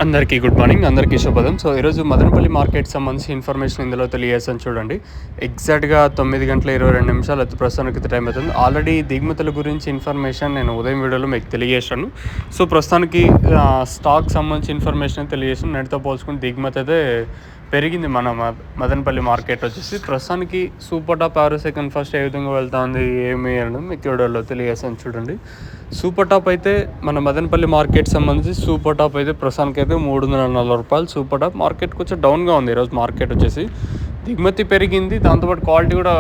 అందరికీ good morning, అందరికీ శుభోదయం. సో ఈరోజు మదనపల్లి మార్కెట్ సంబంధించి ఇన్ఫర్మేషన్ ఇందులో తెలియజేస్తాను చూడండి. ఎగ్జాక్ట్గా 9:22 అయితే ప్రస్తుతానికి టైం అవుతుంది. ఆల్రెడీ దిగుమతుల గురించి ఇన్ఫర్మేషన్ నేను ఉదయం వీడియోలో మీకు తెలియజేశాను. సో ప్రస్తుతానికి స్టాక్ సంబంధించి ఇన్ఫర్మేషన్ తెలియజేసాను. నేటితో పోల్చుకుని దిగుమతి అయితే పెరిగింది మన మదనపల్లి మార్కెట్ వచ్చేసి. ప్రస్తుతానికి super top average second first ఏ విధంగా వెళ్తా ఉంది ఏమి అనేది మీకు వీడియోలో తెలియజేస్తాను చూడండి. సూపర్ టాప్ అయితే మన మదనపల్లి మార్కెట్ సంబంధించి సూపర్ టాప్ అయితే ప్రస్తుతానికి అయితే 340 రూపాయలు. సూపర్ టాప్ మార్కెట్ కొంచెం డౌన్గా ఉంది ఈరోజు మార్కెట్ వచ్చేసి. దిగుమతి పెరిగింది, దాంతోపాటు క్వాలిటీ కూడా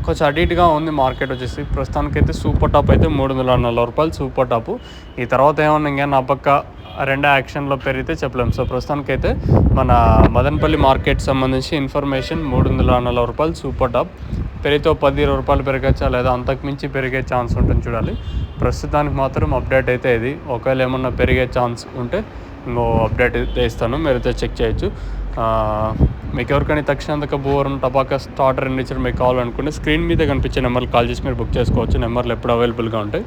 కొంచెం అడిట్గా ఉంది మార్కెట్ వచ్చేసి. ప్రస్తుతానికైతే సూపర్ టాప్ అయితే 340 రూపాయలు సూపర్ టాపు. ఈ తర్వాత ఏమన్నా ఇంకా నా పక్క రెండో యాక్షన్లో పెరిగితే చెప్పలేము. సో ప్రస్తుతానికైతే మన మదనపల్లి మార్కెట్ సంబంధించి ఇన్ఫర్మేషన్ 340 రూపాయలు సూపర్ టాప్. పెరిగితే 10-20 రూపాయలు పెరగచ్చా లేదా అంతకుమించి పెరిగే ఛాన్స్ ఉంటుంది చూడాలి. ప్రస్తుతానికి మాత్రం అప్డేట్ అయితే ఇది. ఒకవేళ ఏమన్నా పెరిగే ఛాన్స్ ఉంటే ఇంకో అప్డేట్ అయితే ఇస్తాను, మీరైతే చెక్ చేయొచ్చు. మీకు ఎవరికైనా తక్షణంతక భూవరం టపాకా స్టార్టర్ ఇండిచర్ మీకు కావాలనుకుంటే స్క్రీన్ మీద కనిపించే నెంబర్కి కాల్ చేసి మీరు బుక్ చేసుకోవచ్చు. నెంబర్లు ఎప్పుడు అవైలబుల్గా ఉంటాయి.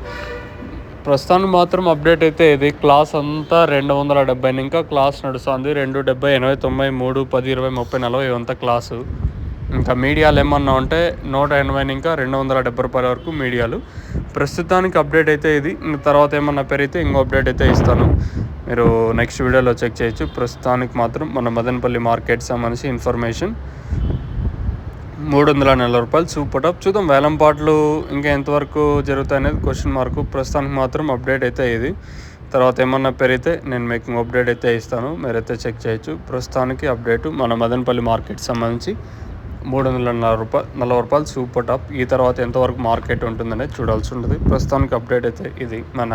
ప్రస్తుతానికి మాత్రం అప్డేట్ అయితే ఇది. క్లాస్ అంతా 270 ఇంకా క్లాస్ నడుస్తుంది. 270, 80, 90, 3, 10, 20, 30, 40 ఇవంతా క్లాసు. ఇంకా మీడియాలు ఏమన్నా ఉంటే 180 ఇంకా 270 రూపాయల వరకు మీడియాలు. ప్రస్తుతానికి అప్డేట్ అయితే ఇది. తర్వాత ఏమన్నా పెరిగితే ఇంకో అప్డేట్ అయితే ఇస్తాను, మీరు నెక్స్ట్ వీడియోలో చెక్ చేయొచ్చు. ప్రస్తుతానికి మాత్రం మన మదనపల్లి మార్కెట్ సంబంధించి ఇన్ఫర్మేషన్ 340 రూపాయలు సూపర్ టాప్. చూద్దాం వేలంపాట్లు ఇంకా ఎంతవరకు జరుగుతాయి అనేది క్వశ్చన్ మార్కు. ప్రస్తుతానికి మాత్రం అప్డేట్ అయితే ఇది. తర్వాత ఏమన్నా పెరిగితే నేను మీకు అప్డేట్ అయితే ఇస్తాను, మీరైతే చెక్ చేయొచ్చు. ప్రస్తుతానికి అప్డేటు మన మదనపల్లి మార్కెట్ సంబంధించి 340 రూపాయలు సూపర్ టాప్. ఈ తర్వాత ఎంతవరకు మార్కెట్ ఉంటుందనేది చూడాల్సి ఉంటుంది. ప్రస్తుతానికి అప్డేట్ అయితే ఇది మన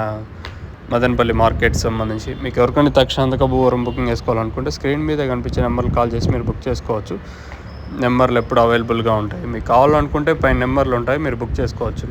మదనపల్లి మార్కెట్ సంబంధించి. మీకు ఎవరికైనా తక్షణంతక భూవరం బుకింగ్ చేసుకోవాలనుకుంటే స్క్రీన్ మీద కనిపించే నెంబర్లు కాల్ చేసి మీరు బుక్ చేసుకోవచ్చు. నెంబర్లు ఎప్పుడు అవైలబుల్గా ఉంటాయి. మీకు కావాలనుకుంటే పైన నెంబర్లు ఉంటాయి, మీరు బుక్ చేసుకోవచ్చు.